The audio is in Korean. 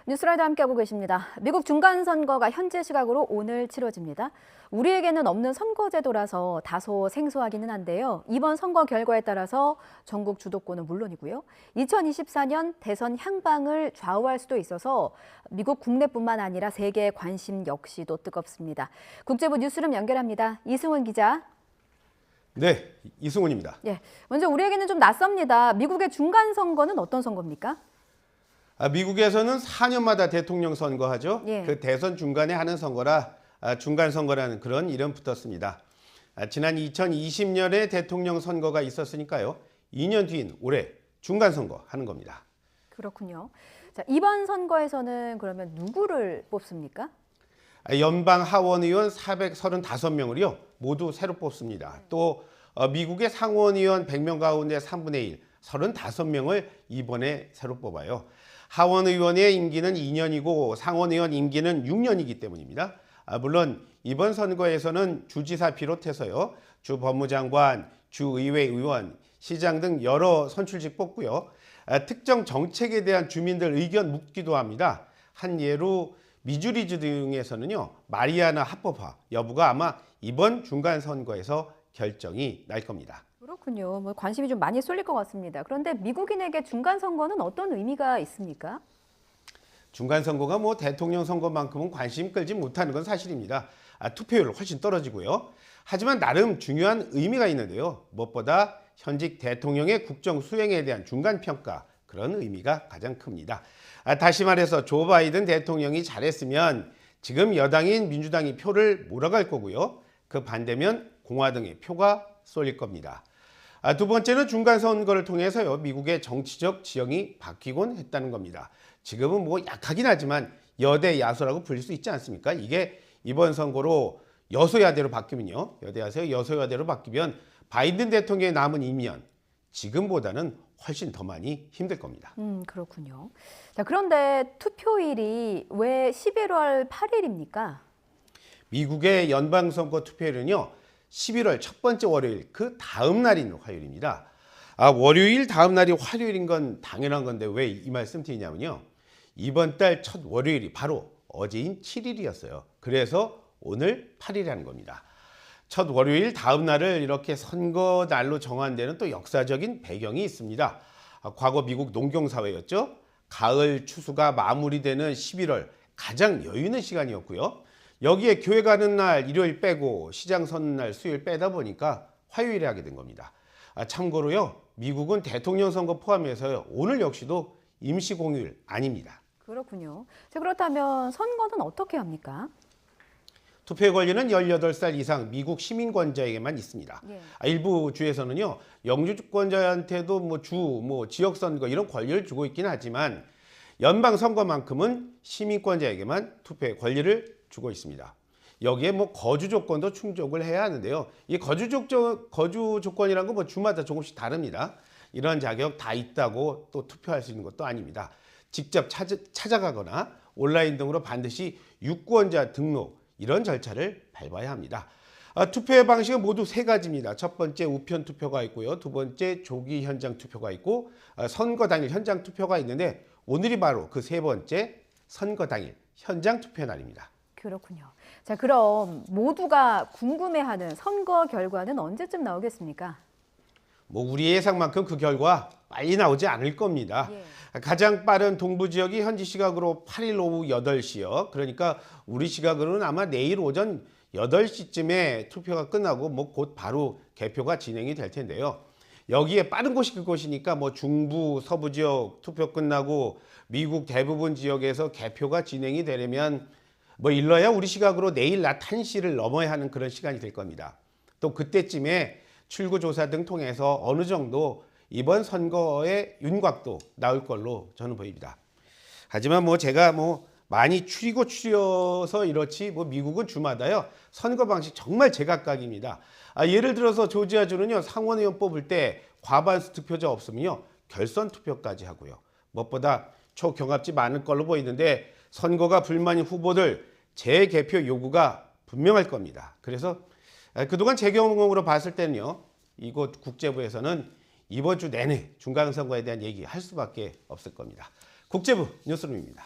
뉴스라이더 함께하고 계십니다. 미국 중간선거가 현재 시각으로 오늘 치러집니다. 우리에게는 없는 선거제도라서 다소 생소하기는 한데요. 이번 선거 결과에 따라서 전국 주도권은 물론이고요. 2024년 대선 향방을 좌우할 수도 있어서 미국 국내뿐만 아니라 세계의 관심 역시도 뜨겁습니다. 국제부 뉴스룸 연결합니다. 이승훈 기자. 네, 이승훈입니다. 예, 먼저 우리에게는 좀 낯섭니다. 미국의 중간선거는 어떤 선거입니까? 미국에서는 4년마다 대통령 선거하죠. 예. 그 대선 중간에 하는 선거라 중간 선거라는 그런 이름 붙었습니다. 지난 2020년에 대통령 선거가 있었으니까요. 2년 뒤인 올해 중간 선거 하는 겁니다. 그렇군요. 자, 이번 선거에서는 그러면 누구를 뽑습니까? 연방 하원 의원 435명을요. 모두 새로 뽑습니다. 또 미국의 상원 의원 100명 가운데 3분의 1, 35명을 이번에 새로 뽑아요. 하원 의원의 임기는 2년이고 상원 의원 임기는 6년이기 때문입니다. 물론 이번 선거에서는 주지사 비롯해서요. 주 법무장관, 주의회 의원, 시장 등 여러 선출직 뽑고요. 특정 정책에 대한 주민들 의견 묻기도 합니다. 한 예로 미주리주 등에서는요. 마리아나 합법화 여부가 아마 이번 중간 선거에서 결정이 날 겁니다. 그렇군요. 관심이 좀 많이 쏠릴 것 같습니다. 그런데 미국인에게 중간 선거는 어떤 의미가 있습니까? 중간 선거가 대통령 선거만큼은 관심 끌지 못하는 건 사실입니다. 투표율 훨씬 떨어지고요. 하지만 나름 중요한 의미가 있는데요. 무엇보다 현직 대통령의 국정 수행에 대한 중간 평가 그런 의미가 가장 큽니다. 다시 말해서 조 바이든 대통령이 잘했으면 지금 여당인 민주당이 표를 몰아갈 거고요. 그 반대면 공화당의 표가 쏠릴 겁니다. 두 번째는 중간 선거를 통해서요. 미국의 정치적 지형이 바뀌곤 했다는 겁니다. 지금은 약하긴 하지만 여대 야소라고 불릴 수 있지 않습니까? 이게 이번 선거로 여소야대로 바뀌면요. 여대야서 여소야대로 바뀌면 바이든 대통령의 남은 2년 지금보다는 훨씬 더 많이 힘들 겁니다. 그렇군요. 자, 그런데 투표일이 왜 11월 8일입니까? 미국의 연방선거 투표일은요. 11월 첫 번째 월요일 그 다음 날인 화요일입니다. 월요일 다음 날이 화요일인 건 당연한 건데 왜 이 말씀 드리냐면요. 이번 달 첫 월요일이 바로 어제인 7일이었어요. 그래서 오늘 8일이라는 겁니다. 첫 월요일 다음 날을 이렇게 선거 날로 정한 데는 또 역사적인 배경이 있습니다. 과거 미국 농경사회였죠. 가을 추수가 마무리되는 11월 가장 여유 있는 시간이었고요. 여기에 교회 가는 날 일요일 빼고 시장 서는 날 수요일 빼다 보니까 화요일에 하게 된 겁니다. 참고로요. 미국은 대통령 선거 포함해서요. 오늘 역시도 임시공휴일 아닙니다. 그렇군요. 자, 그렇다면 선거는 어떻게 합니까? 투표의 권리는 18살 이상 미국 시민권자에게만 있습니다. 예. 일부 주에서는요. 영주권자한테도 지역선거 이런 권리를 주고 있긴 하지만 연방선거만큼은 시민권자에게만 투표의 권리를 주고 있습니다. 여기에 거주 조건도 충족을 해야 하는데요. 이 거주 조건이라는 건 주마다 조금씩 다릅니다. 이런 자격 다 있다고 또 투표할 수 있는 것도 아닙니다. 직접 찾아가거나 온라인 등으로 반드시 유권자 등록 이런 절차를 밟아야 합니다. 투표의 방식은 모두 세 가지입니다. 첫 번째 우편 투표가 있고요. 두 번째 조기 현장 투표가 있고 선거 당일 현장 투표가 있는데 오늘이 바로 그 세 번째 선거 당일 현장 투표 날입니다. 그렇군요. 자, 그럼 모두가 궁금해하는 선거 결과는 언제쯤 나오겠습니까? 우리 예상만큼 그 결과 빨리 나오지 않을 겁니다. 예. 가장 빠른 동부 지역이 현지 시각으로 8일 오후 8시요. 그러니까 우리 시각으로는 아마 내일 오전 8시쯤에 투표가 끝나고 곧 바로 개표가 진행이 될 텐데요. 여기에 빠른 곳이 그곳이니까 중부, 서부 지역 투표 끝나고 미국 대부분 지역에서 개표가 진행이 되려면 일러야 우리 시각으로 내일 낮 1시를 넘어야 하는 그런 시간이 될 겁니다. 또 그때쯤에 출구조사 등 통해서 어느 정도 이번 선거의 윤곽도 나올 걸로 저는 보입니다. 하지만 제가 많이 추려서 이렇지 미국은 주마다요 선거 방식 정말 제각각입니다. 예를 들어서 조지아주는요 상원의원 뽑을 때 과반수 투표자 없으면요 결선 투표까지 하고요. 무엇보다 초경합지 많을 걸로 보이는데 선거가 불만인 후보들 재개표 요구가 분명할 겁니다. 그래서 그동안 제 경험으로 봤을 때는요. 이곳 국제부에서는 이번 주 내내 중간선거에 대한 얘기할 수밖에 없을 겁니다. 국제부 뉴스룸입니다.